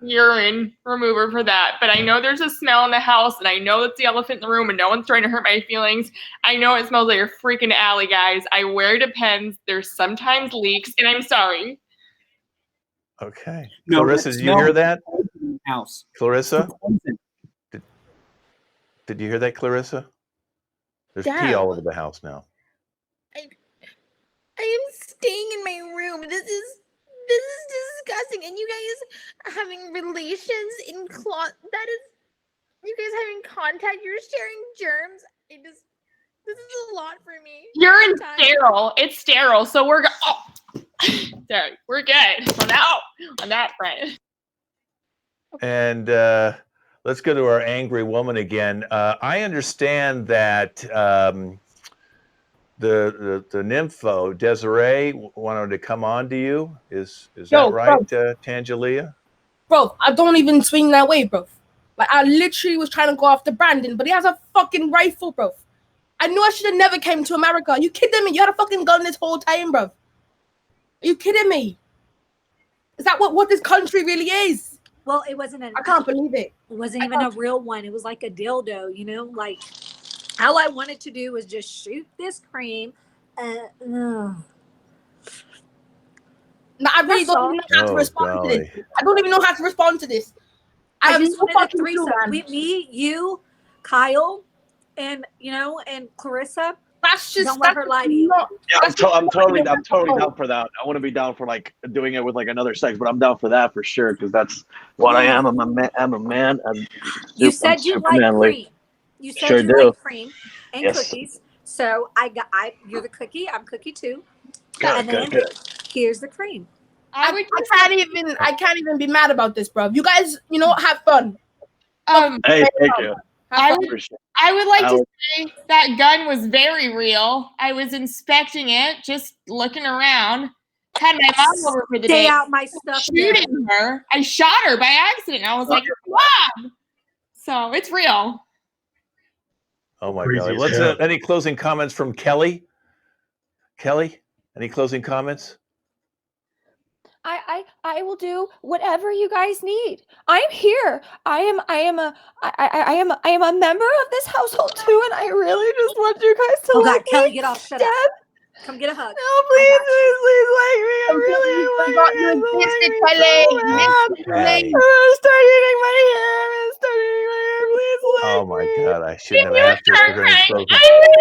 urine remover for that. But I know there's a smell in the house, and I know it's the elephant in the room, and no one's trying to hurt my feelings. I know it smells like a freaking alley, guys. I wear Depends. There's sometimes leaks, and I'm sorry. Okay. No, Clarissa, did you hear that? House. Clarissa? Did you hear that, Clarissa? There's pee all over the house now. I am staying in my room. This is disgusting. And you guys having relations in that is, you guys having contact. You're sharing germs. This is a lot for me. Urine sterile. It's sterile. So we're sorry, we're good on that front. And let's go to our angry woman again. I understand that the nympho Desiree wanted to come on to you. Is that right, Tangelia? Bro, I don't even swing that way, bro. Like I literally was trying to go after Brandon, but he has a fucking rifle, bro. I knew I should have never came to America. Are you kidding me? You had a fucking gun this whole time, bro. Are you kidding me? Is that what this country really is? Well, it wasn't I can't believe it. It wasn't even a real one. It was like a dildo, like all I wanted to do was just shoot this cream. No, I really don't even know how to respond to this. I don't even know how to respond to this. I just wanted a threesome with me, you, Kyle, and and Clarissa. That's just Don't let her lie to you. Yeah, I'm totally down for that. I want to be down for like doing it with like another sex, but I'm down for that for sure because that's what I am. I'm a man. You said I'm you super like manly. cream. You said Sure you do. like cream and Yes. cookies. So you're the cookie. I'm cookie too. Good, good. Here's the cream. I can't even be mad about this, bro. You guys, have fun. Hey, thank you. I would like I to would- say that gun was very real. I was inspecting it, just looking around. Had my mom over for the Stay day. out my stuff. Shooting her. I shot her by accident. I was like, Mom! So it's real. Oh my Crazy God! as Let's hell. any closing comments from Kelly? Kelly, any closing comments? I will do whatever you guys need. I'm here. I am a member of this household too, and I really just want you guys to Oh God, like Kelly, me. get off. Shut Deb, up. Come get a hug. no, please like me. I really want You you guys missed to it, like me Kelly. so You bad. missed it, Kelly. I'm gonna start eating my hair. Please Oh like my me. God! I shouldn't have asked her for any closing.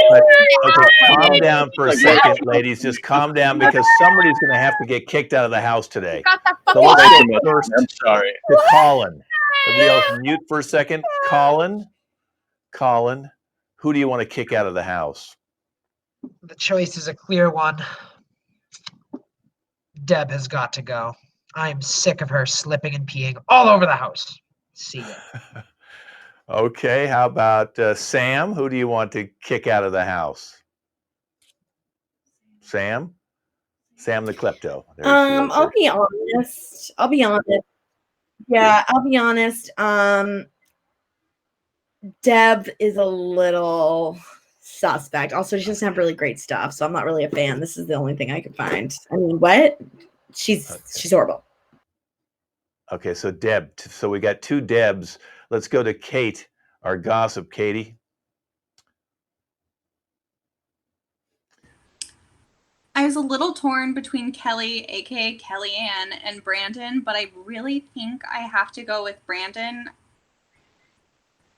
But okay, calm down for a second, ladies. Just calm down because somebody's going to have to get kicked out of the house today. So let's Thank go you, man. first I'm sorry. to Colin. Everybody else mute for a second. Colin, who do you want to kick out of the house? The choice is a clear one. Deb has got to go. I am sick of her slipping and peeing all over the house. See ya. Okay, how about Sam? Who do you want to kick out of the house? Sam? Sam the klepto. There she is. I'll be honest. Yeah, I'll be honest. Deb is a little suspect. Also, she doesn't have really great stuff, so I'm not really a fan. This is the only thing I could find. I mean, what? She's horrible. Okay, so Deb. So we got two Debs. Let's go to Kate, our gossip. Katie. I was a little torn between Kelly, aka Kellyanne, and Brandon, but I really think I have to go with Brandon.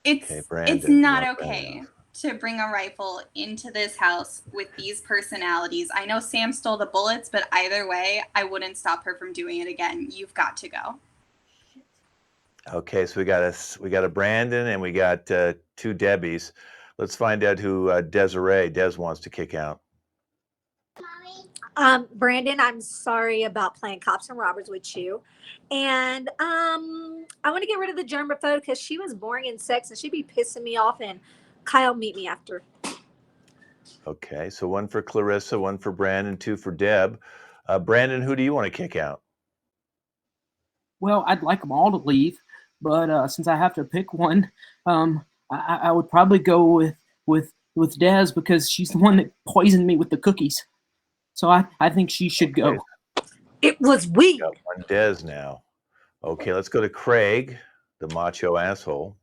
It's Brandon. not okay to bring a rifle into this house with these personalities. I know Sam stole the bullets, but either way, I wouldn't stop her from doing it again. You've got to go. Okay, so we got a Brandon and we got two Debbies. Let's find out who Des wants to kick out. Brandon, I'm sorry about playing cops and robbers with you. And I want to get rid of the germaphobe because she was boring in sex and she'd be pissing me off. And Kyle, meet me after. Okay, so one for Clarissa, one for Brandon, two for Deb. Brandon, who do you want to kick out? Well, I'd like them all to leave, but since I have to pick one, I would probably go with Des because she's the one that poisoned me with the cookies. So I think she should go. It was weed. Got one Des now. Okay, let's go to Craig, the macho asshole.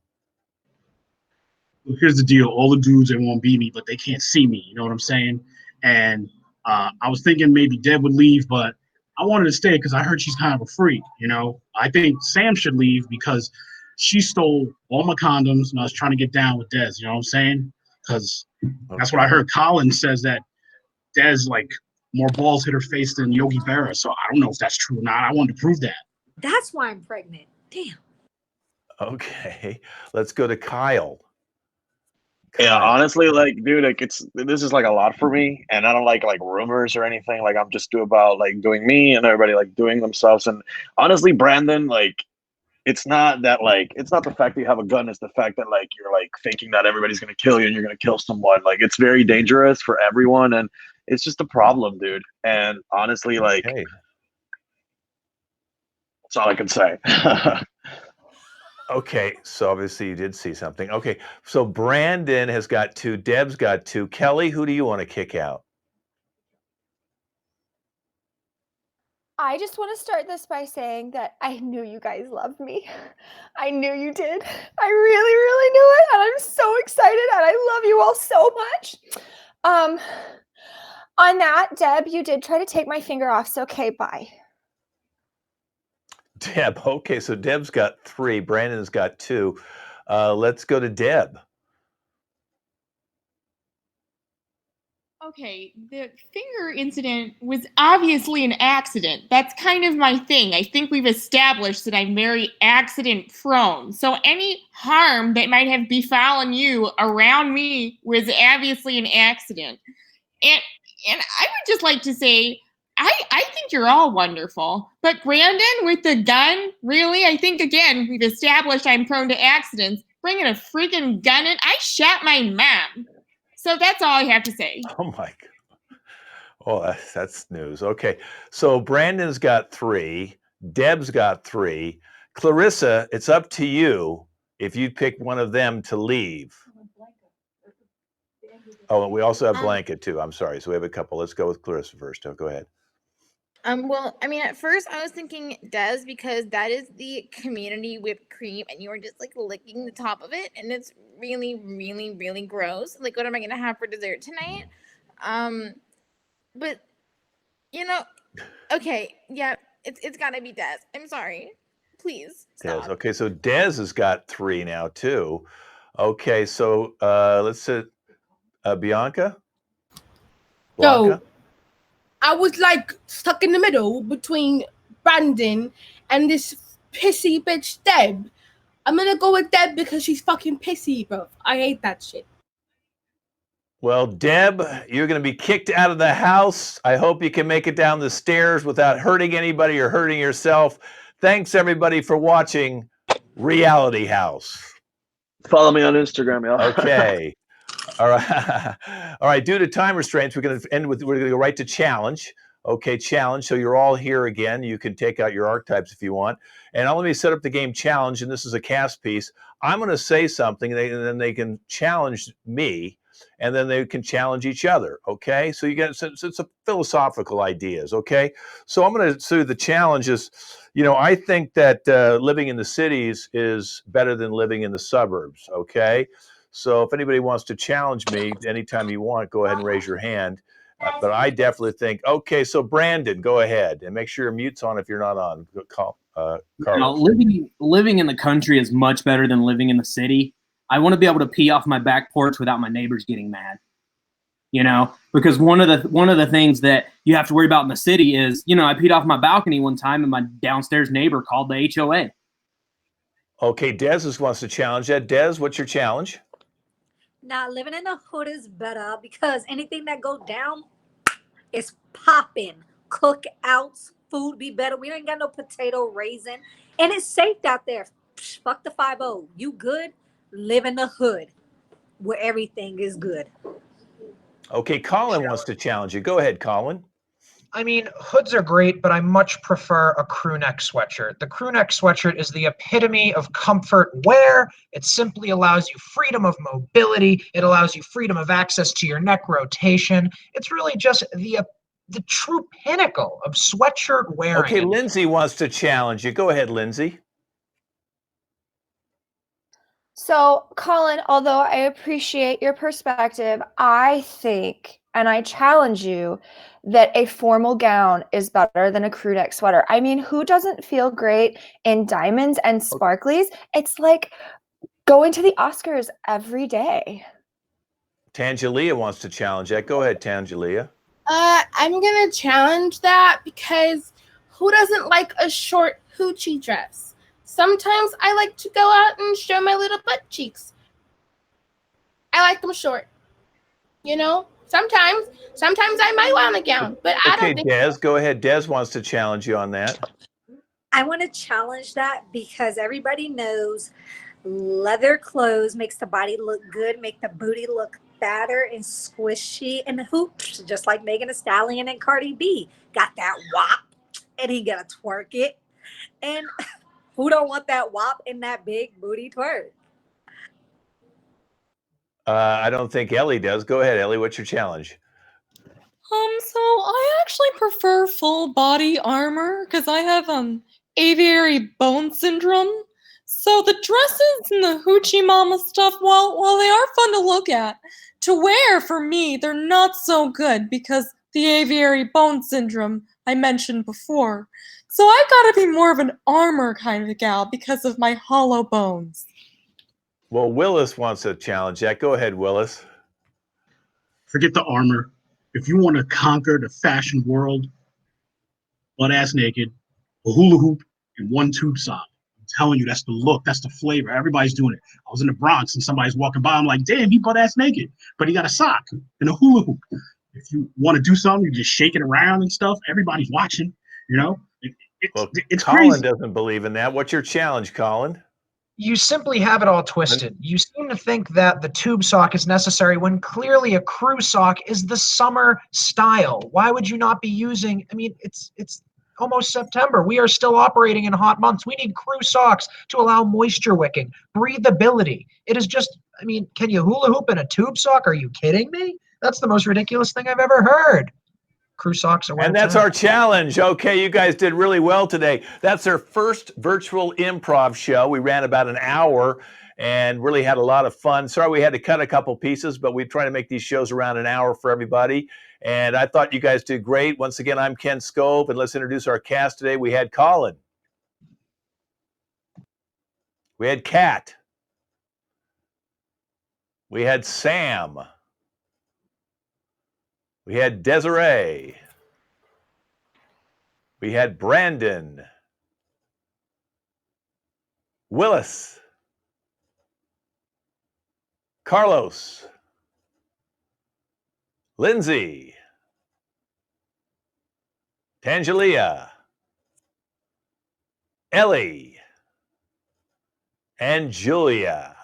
Here's the deal. All the dudes, they won't beat me, but they can't see me. You know what I'm saying? And I was thinking maybe Deb would leave, but I wanted to stay because I heard she's kind of a freak. You know, I think Sam should leave because she stole all my condoms and I was trying to get down with Des. You know what I'm saying? Because that's what I heard. Colin says that Des, like, more balls hit her face than Yogi Berra. So I don't know if that's true or not. I wanted to prove that. That's why I'm pregnant. Damn. Okay, let's go to Kyle. Yeah, honestly, like, dude, like this is like a lot for me, and I don't like rumors or anything. Like, I'm just about like doing me, and everybody like doing themselves. And honestly, Brandon, like, it's not that it's not the fact that you have a gun. It's the fact that like you're like thinking that everybody's gonna kill you and you're gonna kill someone. Like, it's very dangerous for everyone, and it's just a problem, dude. And honestly, like, that's all I can say. Okay, so obviously you did see something. Okay, so Brandon has got two, Deb's got two. Kelly, who do you want to kick out? I just want to start this by saying that I knew you guys loved me. I knew you did. I really, really knew it. And I'm so excited and I love you all so much. On that, Deb, you did try to take my finger off. So, okay, bye. Deb, okay, so Deb's got three, Brandon's got two. Let's go to Deb. Okay, the finger incident was obviously an accident. That's kind of my thing. I think we've established that I'm very accident prone. So any harm that might have befallen you around me was obviously an accident. And I would just like to say, I think you're all wonderful. But Brandon with the gun, really? I think again, we've established I'm prone to accidents. Bringing a freaking gun in, I shot my mom. So that's all I have to say. Oh my God. Oh, that's news. Okay. So Brandon's got 3. Deb's got 3. Clarissa, it's up to you if you pick one of them to leave. Oh, and we also have Blanket too. I'm sorry. So we have a couple. Let's go with Clarissa first. Go ahead. Well, I mean, at first I was thinking Des because that is the community whipped cream, and you are just like licking the top of it, and it's really, really, really gross. Like, what am I gonna have for dessert tonight? But you know, okay, yeah, it's gotta be Des. I'm sorry. Please stop. Des. Okay, so Des has got 3 now too. Okay, so let's say Bianca. So I was like stuck in the middle between Brandon and this pissy bitch Deb. I'm gonna go with Deb because she's fucking pissy, bro. I hate that shit. Well, Deb, you're going to be kicked out of the house. I hope you can make it down the stairs without hurting anybody or hurting yourself. Thanks, everybody, for watching Reality House. Follow me on Instagram, y'all. Okay. All right. All right. Due to time restraints, we're going to go right to challenge. Okay, challenge. So you're all here again. You can take out your archetypes if you want. And I'll let me set up the game challenge. And this is a cast piece. I'm going to say something, and then they can challenge me, and then they can challenge each other. Okay. So you get it's a philosophical ideas. Okay. So I'm going to say the challenge is, I think that living in the cities is better than living in the suburbs. Okay. So if anybody wants to challenge me anytime you want, go ahead and raise your hand. But I definitely think, okay, so Brandon, go ahead and make sure your mute's on if you're not on. Carlos. Living in the country is much better than living in the city. I want to be able to pee off my back porch without my neighbors getting mad. Because one of the things that you have to worry about in the city is, I peed off my balcony one time and my downstairs neighbor called the HOA. Okay, Des wants to challenge that. Des, what's your challenge? Now, living in the hood is better because anything that goes down is popping. Cookouts, food be better. We ain't got no potato raisin. And it's safe out there. Fuck the 5-0. You good? Live in the hood where everything is good. Okay, Colin wants to challenge you. Go ahead, Colin. I mean, hoods are great, but I much prefer a crew neck sweatshirt. The crew neck sweatshirt is the epitome of comfort wear. It simply allows you freedom of mobility. It allows you freedom of access to your neck rotation. It's really just the true pinnacle of sweatshirt wearing. Okay, Lindsay wants to challenge you. Go ahead, Lindsay. So, Colin, although I appreciate your perspective, I think, and I challenge you, that a formal gown is better than a crew neck sweater. I mean, who doesn't feel great in diamonds and sparklies? It's like going to the Oscars every day. Tangelia wants to challenge that. Go ahead, Tangelia. I'm gonna challenge that because who doesn't like a short hoochie dress? Sometimes I like to go out and show my little butt cheeks. I like them short. Sometimes I might want a gown, but I don't think. Okay, Des, go ahead. Des wants to challenge you on that. I want to challenge that because everybody knows leather clothes makes the body look good, make the booty look fatter and squishy and hoops, just like Megan Thee Stallion and Cardi B. Got that wop, and he gonna twerk it. And who don't want that wop and that big booty twerk? I don't think Ellie does. Go ahead, Ellie. What's your challenge? So I actually prefer full body armor because I have aviary bone syndrome. So the dresses and the hoochie mama stuff, while they are fun to look at, to wear for me, they're not so good because the aviary bone syndrome I mentioned before. So I gotta be more of an armor kind of a gal because of my hollow bones. Well, Willis wants to challenge that. Go ahead, Willis. Forget the armor. if you want to conquer the fashion world, butt ass naked, a hula hoop, and one tube sock. I'm telling you, that's the look, that's the flavor. Everybody's doing it. I was in the Bronx and somebody's walking by. I'm like, damn, he butt ass naked, but he got a sock and a hula hoop. If you want to do something, you just shake it around and stuff. Everybody's watching, you know. It's Colin crazy. doesn't believe in that. What's your challenge, Colin? You simply have it all twisted. You seem to think that the tube sock is necessary when clearly a crew sock is the summer style. Why would you not be using, I mean, it's almost September. We are still operating in hot months. We need crew socks to allow moisture wicking, breathability. It is just, I mean, can you hula hoop in a tube sock? Are you kidding me? That's the most ridiculous thing I've ever heard. Crew socks are where And it's that's at. our challenge. Okay, you guys did really well today. That's our first virtual improv show. We ran about an hour and really had a lot of fun. Sorry we had to cut a couple pieces, but we try to make these shows around an hour for everybody. And I thought you guys did great. Once again, I'm Ken Scove, and let's introduce our cast today. We had Colin. We had Kat. We had Sam. We had Desiree. We had Brandon, Willis, Carlos, Lindsay, Tangelia, Ellie, and Julia.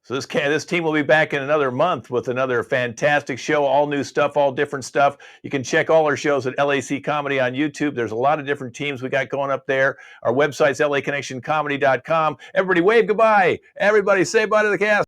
So this team will be back in another month with another fantastic show, all new stuff, all different stuff. You can check all our shows at LAC Comedy on YouTube. There's a lot of different teams we got going up there. Our website's laconnectioncomedy.com. Everybody wave goodbye. Everybody say bye to the cast.